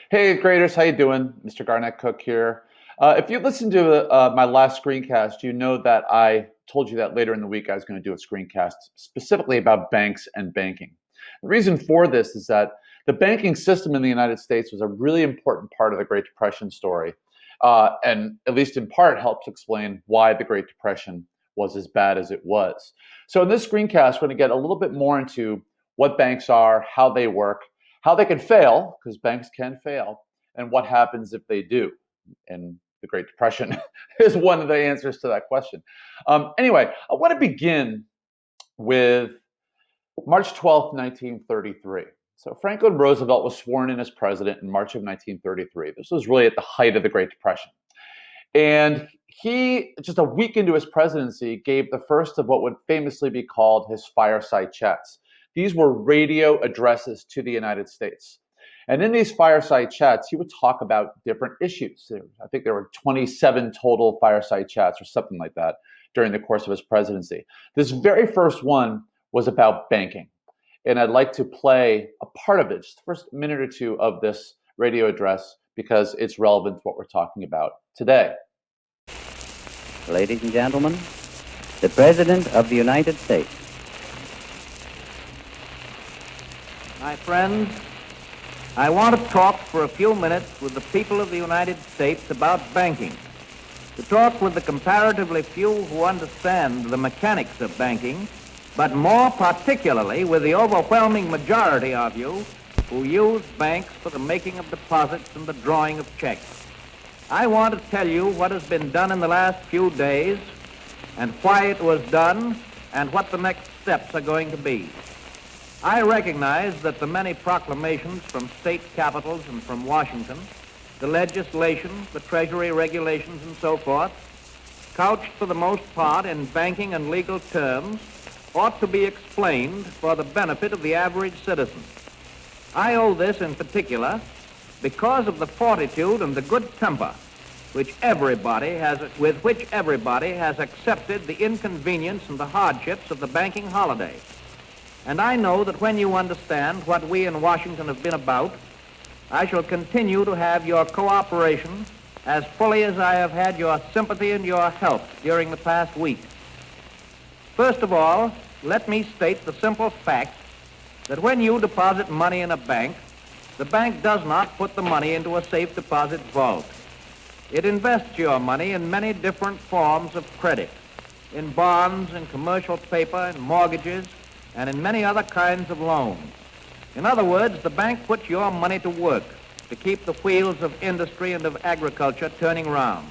Hey, graders, how you doing? Mr. Garnett Cook here. If you listened to my last screencast, you know that I told you that later in the week I was going to do a screencast specifically about banks and banking. The reason for this is that the banking system in the United States was a really important part of the Great Depression story, and at least in part helps explain why the Great Depression was as bad as it was. So in this screencast, we're going to get a little bit more into what banks are, how they work, how they can fail, because banks can fail, and what happens if they do. And the Great Depression is one of the answers to that question. Anyway, I want to begin with March 12th, 1933. So Franklin Roosevelt was sworn in as president in March of 1933. This was really at the height of the Great Depression. And he, just a week into his presidency, gave the first of what would famously be called his fireside chats. These were radio addresses to the United States. And in these fireside chats, he would talk about different issues. I think there were 27 total fireside chats or something like that during the course of his presidency. This very first one was about banking. And I'd like to play a part of it, just the first minute or two of this radio address, because it's relevant to what we're talking about today. Ladies and gentlemen, the President of the United States. My friends, I want to talk for a few minutes with the people of the United States about banking, to talk with the comparatively few who understand the mechanics of banking, but more particularly with the overwhelming majority of you who use banks for the making of deposits and the drawing of checks. I want to tell you what has been done in the last few days and why it was done and what the next steps are going to be. I recognize that the many proclamations from state capitals and from Washington, the legislation, the Treasury regulations and so forth, couched for the most part in banking and legal terms, ought to be explained for the benefit of the average citizen. I owe this in particular because of the fortitude and the good temper with which everybody has accepted the inconvenience and the hardships of the banking holiday. And I know that when you understand what we in Washington have been about, I shall continue to have your cooperation as fully as I have had your sympathy and your help during the past week. First of all, let me state the simple fact that when you deposit money in a bank, the bank does not put the money into a safe deposit vault. It invests your money in many different forms of credit, in bonds, in commercial paper, in mortgages, and in many other kinds of loans. In other words, the bank puts your money to work to keep the wheels of industry and of agriculture turning round.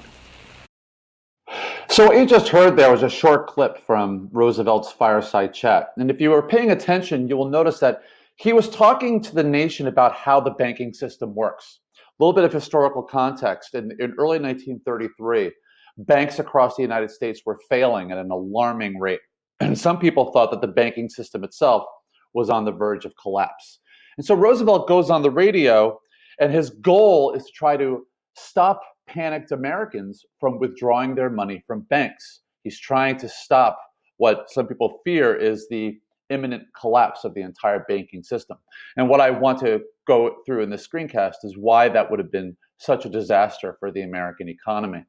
So what you just heard there was a short clip from Roosevelt's fireside chat. And if you were paying attention, you will notice that he was talking to the nation about how the banking system works. A little bit of historical context. In early 1933, banks across the United States were failing at an alarming rate. And some people thought that the banking system itself was on the verge of collapse. And so Roosevelt goes on the radio, and his goal is to try to stop panicked Americans from withdrawing their money from banks. He's trying to stop what some people fear is the imminent collapse of the entire banking system. And what I want to go through in this screencast is why that would have been such a disaster for the American economy.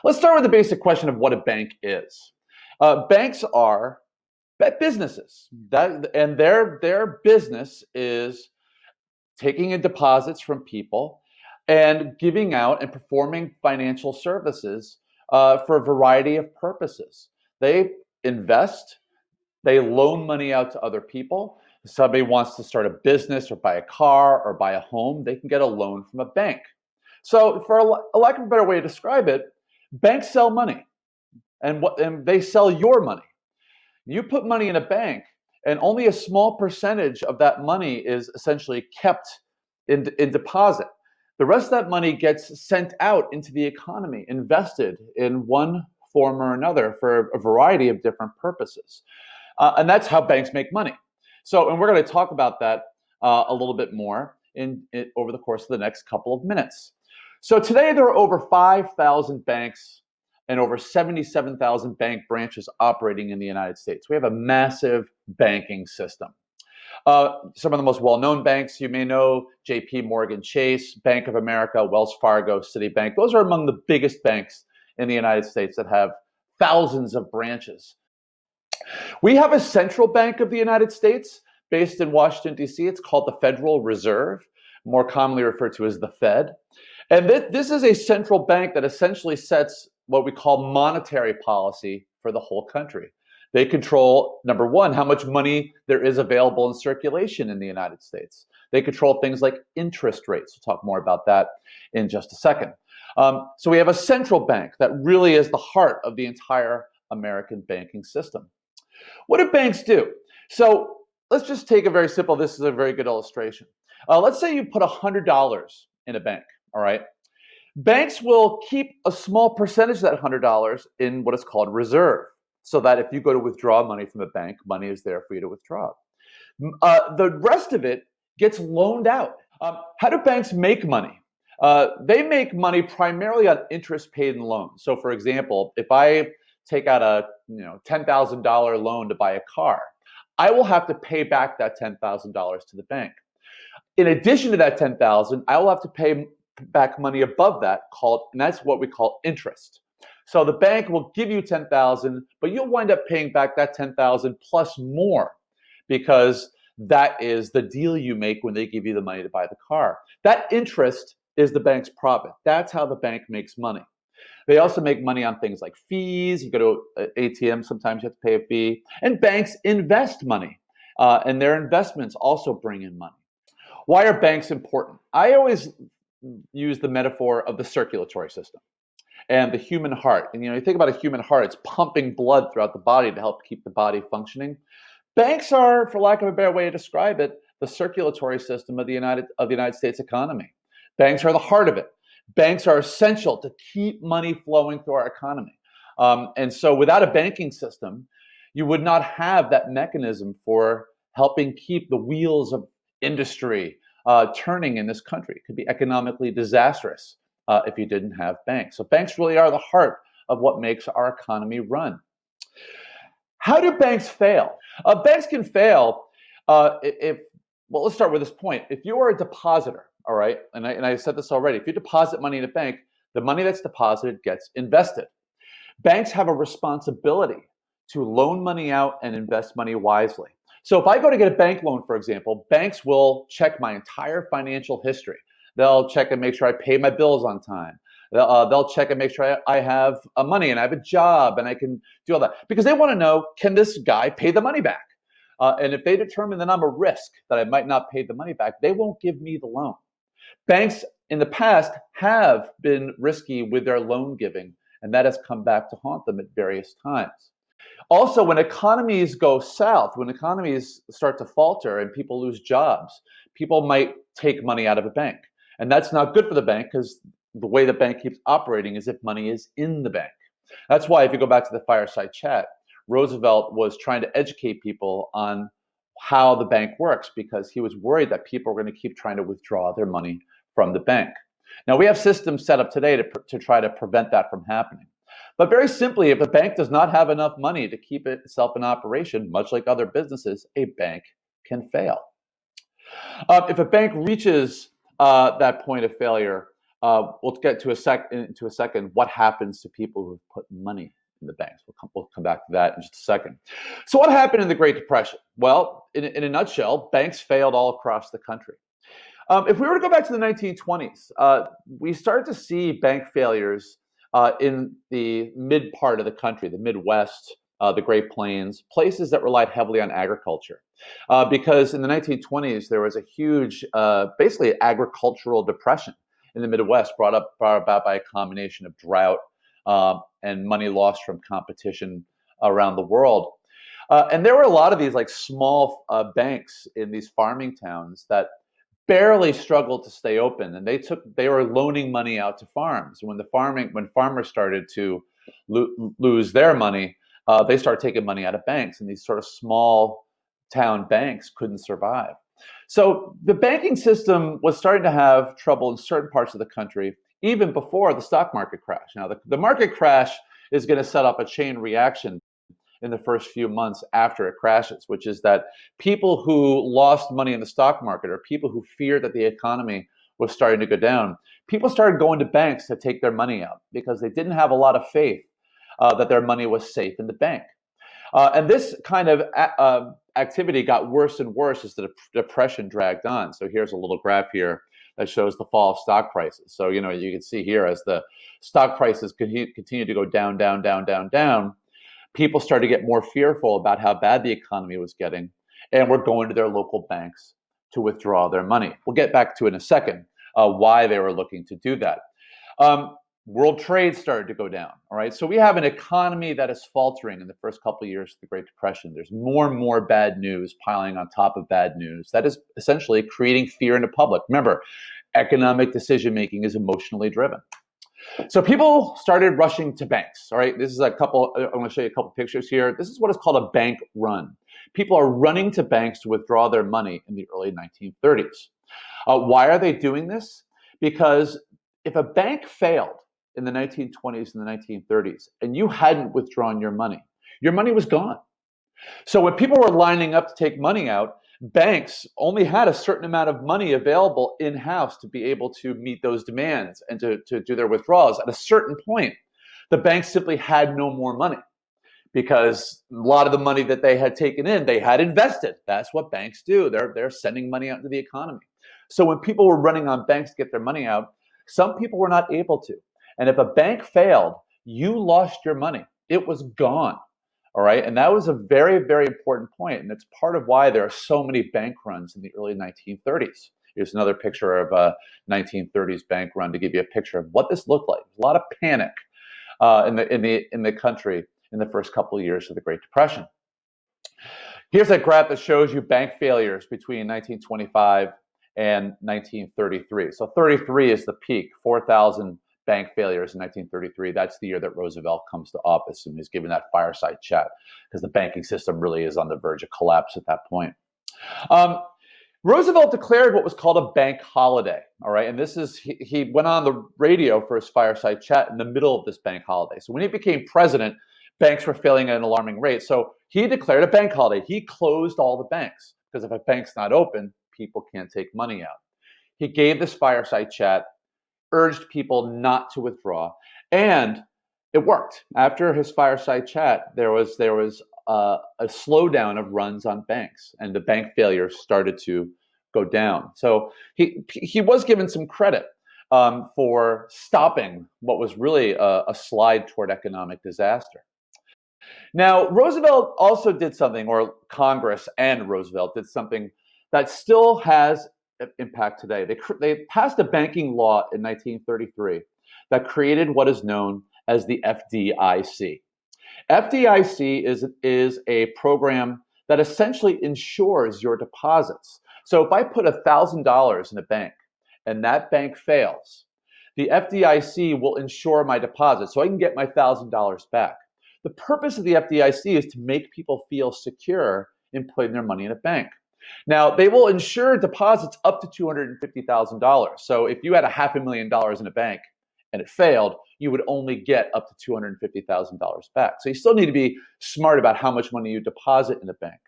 Let's start with the basic question of what a bank is. Banks are businesses, and their business is taking in deposits from people and giving out and performing financial services for a variety of purposes. They invest, they loan money out to other people. If somebody wants to start a business or buy a car or buy a home, they can get a loan from a bank. So for a lack of a better way to describe it, banks sell money, and they sell your money. You put money in a bank, and only a small percentage of that money is essentially kept in deposit. The rest of that money gets sent out into the economy, invested in one form or another for a variety of different purposes. And that's how banks make money. And we're going to talk about that a little bit more over the course of the next couple of minutes. So today there are over 5,000 banks and over 77,000 bank branches operating in the United States. We have a massive banking system. Some of the most well-known banks you may know: J.P. Morgan Chase, Bank of America, Wells Fargo, Citibank. Those are among the biggest banks in the United States that have thousands of branches. We have a central bank of the United States based in Washington, D.C. It's called the Federal Reserve, more commonly referred to as the Fed. And this is a central bank that essentially sets what we call monetary policy for the whole country. They control, number one, how much money there is available in circulation in the United States. They control things like interest rates. We'll talk more about that in just a second. So we have a central bank that really is the heart of the entire American banking system. What do banks do? So let's just take a very simple, this is a very good illustration. Let's say you put $100 in a bank, all right? Banks will keep a small percentage of that $100 in what is called reserve, so that if you go to withdraw money from the bank, money is there for you to withdraw. The rest of it gets loaned out. How do banks make money? They make money primarily on interest paid in loans. So for example, if I take out a $10,000 loan to buy a car, I will have to pay back that $10,000 to the bank. In addition to that $10,000, I will have to pay back money above that and that's what we call interest. So the bank will give you $10,000, but you'll wind up paying back that $10,000 plus more, because that is the deal you make when they give you the money to buy the car. That interest is the bank's profit. That's how the bank makes money. They also make money on things like fees. You go to an ATM, sometimes you have to pay a fee. And banks invest money, and their investments also bring in money. Why are banks important? I always use the metaphor of the circulatory system and the human heart. And you think about a human heart, it's pumping blood throughout the body to help keep the body functioning. Banks are, for lack of a better way to describe it, the circulatory system of the United States economy. Banks are the heart of it. Banks are essential to keep money flowing through our economy. And so without a banking system, you would not have that mechanism for helping keep the wheels of industry turning in this country. It could be economically disastrous if you didn't have banks. So banks really are the heart of what makes our economy run. How do banks fail? Banks can fail well, let's start with this point. If you are a depositor, all right, and I said this already, if you deposit money in a bank, the money that's deposited gets invested. Banks have a responsibility to loan money out and invest money wisely. So if I go to get a bank loan, for example, banks will check my entire financial history. They'll check and make sure I pay my bills on time. They'll check and make sure I have money and I have a job and I can do all that. Because they want to know, can this guy pay the money back? And if they determine that I'm a risk, that I might not pay the money back, they won't give me the loan. Banks in the past have been risky with their loan giving, and that has come back to haunt them at various times. Also, when economies go south, when economies start to falter and people lose jobs, people might take money out of a bank. And that's not good for the bank, because the way the bank keeps operating is if money is in the bank. That's why if you go back to the fireside chat, Roosevelt was trying to educate people on how the bank works, because he was worried that people were going to keep trying to withdraw their money from the bank. Now, we have systems set up today to try to prevent that from happening. But very simply, if a bank does not have enough money to keep itself in operation, much like other businesses, a bank can fail. If a bank reaches that point of failure, we'll get to into a second what happens to people who have put money in the banks. We'll come back to that in just a second. So what happened in the Great Depression? Well, in a nutshell, banks failed all across the country. If we were to go back to the 1920s, we started to see bank failures in the mid part of the country, the Midwest, the Great Plains, places that relied heavily on agriculture. Because in the 1920s, there was a huge, basically agricultural depression in the Midwest, brought about by a combination of drought and money lost from competition around the world. And there were a lot of these like small banks in these farming towns that barely struggled to stay open, and they were loaning money out to farms. When farmers started to lose their money, they started taking money out of banks, and these sort of small town banks couldn't survive. So the banking system was starting to have trouble in certain parts of the country, even before the stock market crash. Now, the market crash is going to set up a chain reaction in the first few months after it crashes, which is that people who lost money in the stock market or people who feared that the economy was starting to go down, people started going to banks to take their money out because they didn't have a lot of faith that their money was safe in the bank. And this kind of activity got worse and worse as the depression dragged on. So here's a little graph here that shows the fall of stock prices. So, you can see here as the stock prices continue to go down, down, down, down, down, people started to get more fearful about how bad the economy was getting, and were going to their local banks to withdraw their money. We'll get back to in a second why they were looking to do that. World trade started to go down. All right, so we have an economy that is faltering in the first couple of years of the Great Depression. There's more and more bad news piling on top of bad news. That is essentially creating fear in the public. Remember, economic decision making is emotionally driven. So people started rushing to banks. All right, this is a couple. I'm going to show you a couple pictures here. This is what is called a bank run. People are running to banks to withdraw their money in the early 1930s. Why are they doing this? Because if a bank failed in the 1920s and the 1930s, and you hadn't withdrawn your money was gone. So when people were lining up to take money out, banks only had a certain amount of money available in-house to be able to meet those demands and to do their withdrawals. At a certain point, the banks simply had no more money because a lot of the money that they had taken in, they had invested. That's what banks do. They're sending money out into the economy. So when people were running on banks to get their money out, some people were not able to. And if a bank failed, you lost your money. It was gone. All right. And that was a very, very important point. And it's part of why there are so many bank runs in the early 1930s. Here's another picture of a 1930s bank run to give you a picture of what this looked like. A lot of panic in the country in the first couple of years of the Great Depression. Here's a graph that shows you bank failures between 1925 and 1933. So 33 is the peak, 4,000 bank failures in 1933. That's the year that Roosevelt comes to office and is given that fireside chat because the banking system really is on the verge of collapse at that point. Roosevelt declared what was called a bank holiday. All right, and this is he went on the radio for his fireside chat in the middle of this bank holiday. So when he became president, banks were failing at an alarming rate. So he declared a bank holiday. He closed all the banks because if a bank's not open, people can't take money out. He gave this fireside chat, urged people not to withdraw, and it worked. After his fireside chat, there was a slowdown of runs on banks, and the bank failures started to go down. So he was given some credit for stopping what was really a slide toward economic disaster. Now, Roosevelt also did something, or Congress and Roosevelt did something that still has impact today. They passed a banking law in 1933 that created what is known as the FDIC. FDIC is a program that essentially insures your deposits. So if I put $1,000 in a bank and that bank fails, the FDIC will insure my deposit so I can get my $1,000 back. The purpose of the FDIC is to make people feel secure in putting their money in a bank. Now, they will insure deposits up to $250,000. So if you had $500,000 in a bank and it failed, you would only get up to $250,000 back. So you still need to be smart about how much money you deposit in a bank.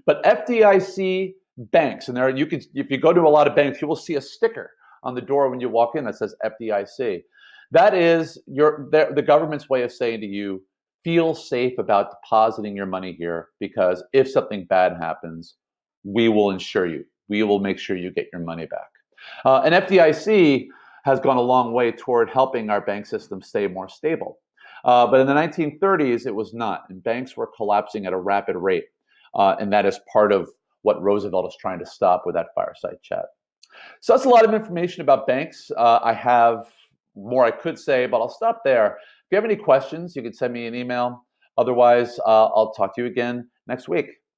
But FDIC banks, and if you go to a lot of banks, you will see a sticker on the door when you walk in that says FDIC. That is the government's way of saying to you, feel safe about depositing your money here because if something bad happens, we will insure you. We will make sure you get your money back. And FDIC has gone a long way toward helping our bank system stay more stable. But in the 1930s, it was not, and banks were collapsing at a rapid rate. And that is part of what Roosevelt is trying to stop with that fireside chat. So that's a lot of information about banks. I have more I could say, but I'll stop there. If you have any questions, you can send me an email. Otherwise, I'll talk to you again next week.